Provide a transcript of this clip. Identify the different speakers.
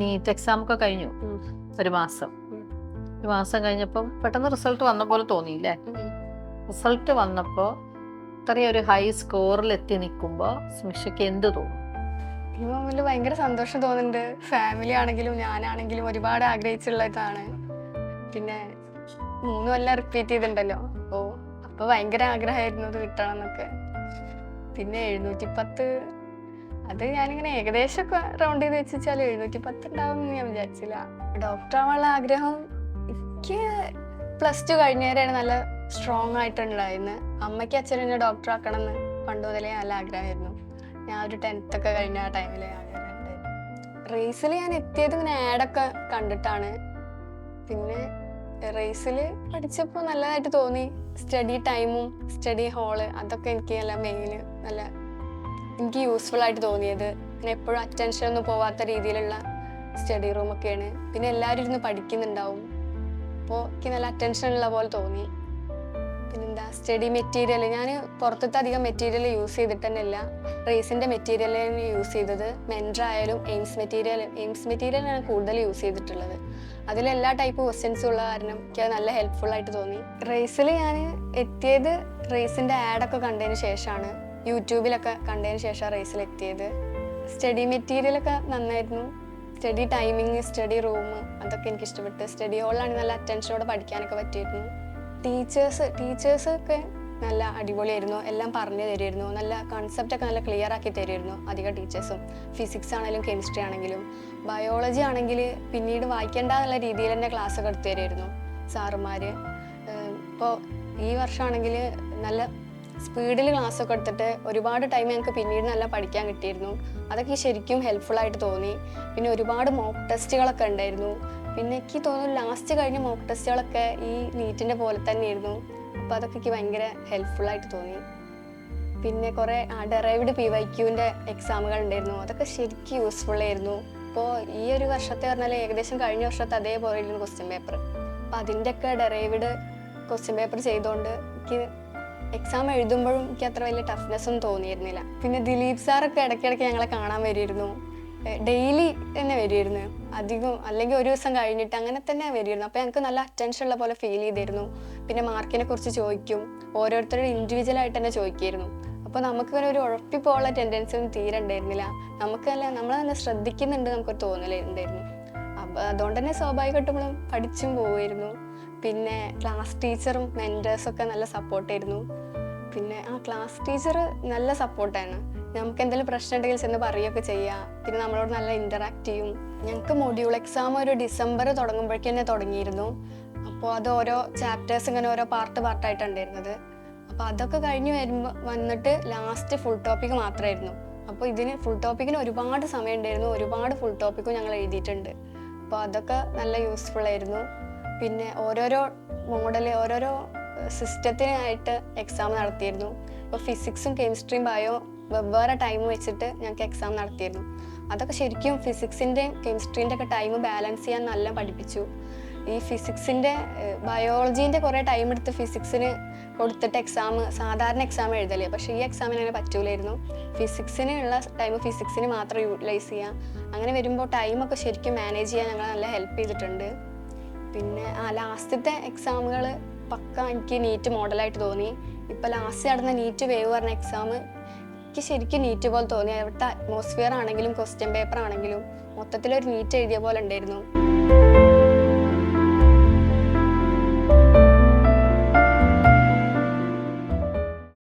Speaker 1: NEET exam ഒക്കെ കഴിഞ്ഞു. ഒരു മാസം കഴിഞ്ഞപ്പം പെട്ടെന്ന് റിസൾട്ട് വന്ന പോലെ തോന്നിയില്ലേ? റിസൾട്ട് വന്നപ്പോൾ ഇത്രയും ഒരു ഹൈ സ്കോറിൽ എത്തി നിൽക്കുമ്പോൾ സ്മിഷയ്ക്ക് എന്ത് തോന്നും?
Speaker 2: ഈ മൊമെന്റ് ഭയങ്കര സന്തോഷം തോന്നുന്നുണ്ട്. ഫാമിലി ആണെങ്കിലും ഞാനാണെങ്കിലും ഒരുപാട് ആഗ്രഹിച്ചുള്ള ഇതാണ്. പിന്നെ 3 കൊല്ലം റിപ്പീറ്റ് ചെയ്തിട്ടുണ്ടല്ലോ, അപ്പോൾ ഭയങ്കര ആഗ്രഹമായിരുന്നു ഇത് കിട്ടണം എന്നൊക്കെ. പിന്നെ 710 അത് ഞാനിങ്ങനെ ഏകദേശം റൗണ്ട് ചെയ്ത് വെച്ചാൽ 710 ഉണ്ടാവും എന്ന് ഞാൻ വിചാരിച്ചില്ല. ഡോക്ടർ ആവാനുള്ള ആഗ്രഹം എനിക്ക് +2 കഴിഞ്ഞവരെയാണ് നല്ല സ്ട്രോങ് ആയിട്ടുണ്ടായിരുന്നു. അമ്മയ്ക്ക് അച്ഛനും എന്നെ ഡോക്ടർ ആക്കണം എന്ന് പണ്ട് മുതലേ നല്ല ആഗ്രഹമായിരുന്നു. ഞാൻ ഒരു 10th ഒക്കെ കഴിഞ്ഞ ആ ടൈമിൽ ആഗ്രഹമുണ്ടായിരുന്നു. റേസിൽ ഞാൻ എത്തിയത് ഇങ്ങനെ ആഡൊക്കെ കണ്ടിട്ടാണ്. പിന്നെ റേസിൽ പഠിച്ചപ്പോൾ നല്ലതായിട്ട് തോന്നി. സ്റ്റഡി ടൈമും സ്റ്റഡി ഹാള് അതൊക്കെ എനിക്ക് എനിക്ക് യൂസ്ഫുൾ ആയിട്ട് തോന്നിയത്. പിന്നെ എപ്പോഴും അറ്റൻഷൻ ഒന്നും പോവാത്ത രീതിയിലുള്ള സ്റ്റഡി റൂമൊക്കെയാണ്. പിന്നെ എല്ലാവരും ഇരുന്ന് പഠിക്കുന്നുണ്ടാവും. അപ്പോൾ എനിക്ക് നല്ല അറ്റൻഷൻ ഉള്ള പോലെ തോന്നി. പിന്നെന്താ, സ്റ്റഡി മെറ്റീരിയൽ ഞാൻ പുറത്തത്തെ അധികം മെറ്റീരിയൽ യൂസ് ചെയ്തിട്ട് തന്നെ ഇല്ല. റേസിൻ്റെ മെറ്റീരിയലാണ് യൂസ് ചെയ്തത്. മെൻട്ര ആയാലും എയിംസ് മെറ്റീരിയലാണ് കൂടുതൽ യൂസ് ചെയ്തിട്ടുള്ളത്. അതിലെല്ലാ ടൈപ്പ് ക്വസ്റ്റ്യൻസും ഉള്ള കാരണം എനിക്ക് അത് നല്ല ഹെൽപ്ഫുൾ ആയിട്ട് തോന്നി. റേസിൽ ഞാൻ എത്തിയത് റേസിൻ്റെ ആഡൊക്കെ കണ്ടതിന് ശേഷമാണ്, യൂട്യൂബിലൊക്കെ കണ്ടതിന് ശേഷമാണ് റേസിൽ എത്തിയത്. സ്റ്റഡി മെറ്റീരിയലൊക്കെ നന്നായിരുന്നു. സ്റ്റഡി ടൈമിങ്, സ്റ്റഡി റൂം അതൊക്കെ എനിക്ക് ഇഷ്ടപ്പെട്ടു. സ്റ്റഡി ഹാളിലാണ് നല്ല അറ്റൻഷനോടെ പഠിക്കാനൊക്കെ പറ്റിയിരുന്നു. ടീച്ചേഴ്സൊക്കെ നല്ല അടിപൊളിയായിരുന്നു. എല്ലാം പറഞ്ഞു തരുമായിരുന്നു. നല്ല കൺസെപ്റ്റൊക്കെ നല്ല ക്ലിയർ ആക്കി തരുമായിരുന്നു അധികം ടീച്ചേഴ്സും. ഫിസിക്സ് ആണെങ്കിലും കെമിസ്ട്രി ആണെങ്കിലും. ബയോളജി ആണെങ്കിൽ പിന്നീട് വായിക്കേണ്ട എന്നുള്ള രീതിയിൽ തന്നെ ക്ലാസ്സൊക്കെ എടുത്തു തരുമായിരുന്നു സാറുമാർ. ഇപ്പോൾ ഈ വർഷമാണെങ്കിൽ നല്ല സ്പീഡിൽ ക്ലാസ്സൊക്കെ എടുത്തിട്ട് ഒരുപാട് ടൈം ഞങ്ങൾക്ക് പിന്നീട് നല്ല പഠിക്കാൻ കിട്ടിയിരുന്നു. അതൊക്കെ ശരിക്കും ഹെൽപ്ഫുള്ളായിട്ട് തോന്നി. പിന്നെ ഒരുപാട് മോക്ക് ടെസ്റ്റുകളൊക്കെ ഉണ്ടായിരുന്നു. പിന്നെ എനിക്ക് തോന്നുന്നു ലാസ്റ്റ് കഴിഞ്ഞ മോക്ക് ടെസ്റ്റുകളൊക്കെ ഈ നീറ്റിൻ്റെ പോലെ തന്നെയായിരുന്നു. അപ്പോൾ അതൊക്കെ എനിക്ക് ഭയങ്കര ഹെൽപ്ഫുള്ളായിട്ട് തോന്നി. പിന്നെ കുറേ ഡെറൈവ്ഡ് PYQൻ്റെ എക്സാമുകൾ ഉണ്ടായിരുന്നു. അതൊക്കെ ശരിക്കും യൂസ്ഫുള്ളായിരുന്നു. ഇപ്പോൾ ഈ ഒരു വർഷത്തെ പറഞ്ഞാൽ ഏകദേശം കഴിഞ്ഞ വർഷത്തെ അതേപോലെ ആയിരുന്നു ക്വസ്റ്റ്യൻ പേപ്പർ. അപ്പോൾ അതിൻ്റെയൊക്കെ ഡെറൈവ്ഡ് ക്വസ്റ്റ്യൻ പേപ്പർ ചെയ്തുകൊണ്ട് എനിക്ക് എക്സാം എഴുതുമ്പോഴും എനിക്ക് അത്ര വലിയ ടഫ്നെസ്സൊന്നും തോന്നിയിരുന്നില്ല. പിന്നെ ദിലീപ് സാറൊക്കെ ഇടയ്ക്കിടയ്ക്ക് ഞങ്ങളെ കാണാൻ വരുമായിരുന്നു. ഡെയിലി തന്നെ വരുമായിരുന്നു അധികം, അല്ലെങ്കിൽ ഒരു ദിവസം കഴിഞ്ഞിട്ട് അങ്ങനെ തന്നെ വരുമായിരുന്നു. അപ്പോൾ ഞങ്ങൾക്ക് നല്ല അറ്റൻഷൻ ഉള്ള പോലെ ഫീൽ ചെയ്തിരുന്നു. പിന്നെ മാർക്കിനെ കുറിച്ച് ചോദിക്കും, ഓരോരുത്തരും ഇൻഡിവിജ്വലായിട്ട് തന്നെ ചോദിക്കുമായിരുന്നു. അപ്പോൾ നമുക്കിങ്ങനെ ഒരു ഉഴപ്പിപ്പോയുള്ള ടെൻഡൻസി ഒന്നും തീരെ ഉണ്ടായിരുന്നില്ല. നമ്മൾ തന്നെ ശ്രദ്ധിക്കുന്നുണ്ട് നമുക്കൊരു തോന്നലുണ്ടായിരുന്നു. അപ്പോൾ അതുകൊണ്ട് തന്നെ സ്വാഭാവികമായിട്ട് നമ്മൾ പഠിച്ചും പോവുമായിരുന്നു. പിന്നെ ക്ലാസ് ടീച്ചറും മെൻറ്റേഴ്സൊക്കെ നല്ല സപ്പോർട്ടായിരുന്നു. പിന്നെ ക്ലാസ് ടീച്ചർ നല്ല സപ്പോർട്ടാണ്. നമുക്ക് എന്തെങ്കിലും പ്രശ്നം ഉണ്ടെങ്കിൽ ചെന്ന് പറയുകയൊക്കെ ചെയ്യുക. പിന്നെ നമ്മളോട് നല്ല ഇൻറ്ററാക്ട് ചെയ്യും. ഞങ്ങൾക്ക് മൊഡ്യൂൾ എക്സാം ഒരു ഡിസംബർ തുടങ്ങുമ്പോഴേക്ക് തന്നെ തുടങ്ങിയിരുന്നു. അപ്പോൾ അത് ഓരോ ചാപ്റ്റേഴ്സ് ഇങ്ങനെ ഓരോ പാർട്ടായിട്ടാണ് ഉണ്ടായിരുന്നത്. അപ്പോൾ അതൊക്കെ കഴിഞ്ഞ് വന്നിട്ട് ലാസ്റ്റ് ഫുൾ ടോപ്പിക്ക് മാത്രമായിരുന്നു. അപ്പോൾ ഫുൾ ടോപ്പിക്കിന് ഒരുപാട് സമയം ഉണ്ടായിരുന്നു. ഒരുപാട് ഫുൾ ടോപ്പിക്കും ഞങ്ങൾ എഴുതിയിട്ടുണ്ട്. അപ്പോൾ അതൊക്കെ നല്ല യൂസ്ഫുള്ളായിരുന്നു. പിന്നെ ഓരോരോ ഓരോരോ സിസ്റ്റത്തിനായിട്ട് എക്സാം നടത്തിയിരുന്നു. ഇപ്പോൾ ഫിസിക്സും കെമിസ്ട്രിയും ബയോ വെവ്വേറെ ടൈം വെച്ചിട്ട് ഞങ്ങൾക്ക് എക്സാം നടത്തിയിരുന്നു. അതൊക്കെ ശരിക്കും ഫിസിക്സിൻ്റെയും കെമിസ്ട്രീൻ്റെ ഒക്കെ ടൈം ബാലൻസ് ചെയ്യാൻ നല്ല പഠിപ്പിച്ചു. ഈ ഫിസിക്സിൻ്റെ ബയോളജീൻ്റെ കുറേ ടൈം എടുത്ത് ഫിസിക്സിന് കൊടുത്തിട്ട് സാധാരണ എക്സാം എഴുതല്ലേ, പക്ഷേ ഈ എക്സാമിന് അങ്ങനെ പറ്റൂലായിരുന്നു. ഫിസിക്സിനുള്ള ടൈം ഫിസിക്സിന് മാത്രം യൂട്ടിലൈസ് ചെയ്യാം. അങ്ങനെ വരുമ്പോൾ ടൈമൊക്കെ ശരിക്കും മാനേജ് ചെയ്യാൻ ഞങ്ങൾ നല്ല ഹെൽപ്പ് ചെയ്തിട്ടുണ്ട്. പിന്നെ ലാസ്റ്റത്തെ എക്സാമുകൾ പക്ക എനിക്ക് നീറ്റ് മോഡലായിട്ട് തോന്നി. ഇപ്പോൾ ലാസ്റ്റ് നടന്ന നീറ്റ് വേവ് പറഞ്ഞ എക്സാം എനിക്ക് ശരിക്കും നീറ്റ് പോലെ തോന്നി. അവിടുത്തെ അറ്റ്മോസ്ഫിയർ ആണെങ്കിലും ക്വസ്റ്റ്യൻ പേപ്പർ ആണെങ്കിലും മൊത്തത്തിലൊരു നീറ്റ് എഴുതിയ പോലെ ഉണ്ടായിരുന്നു.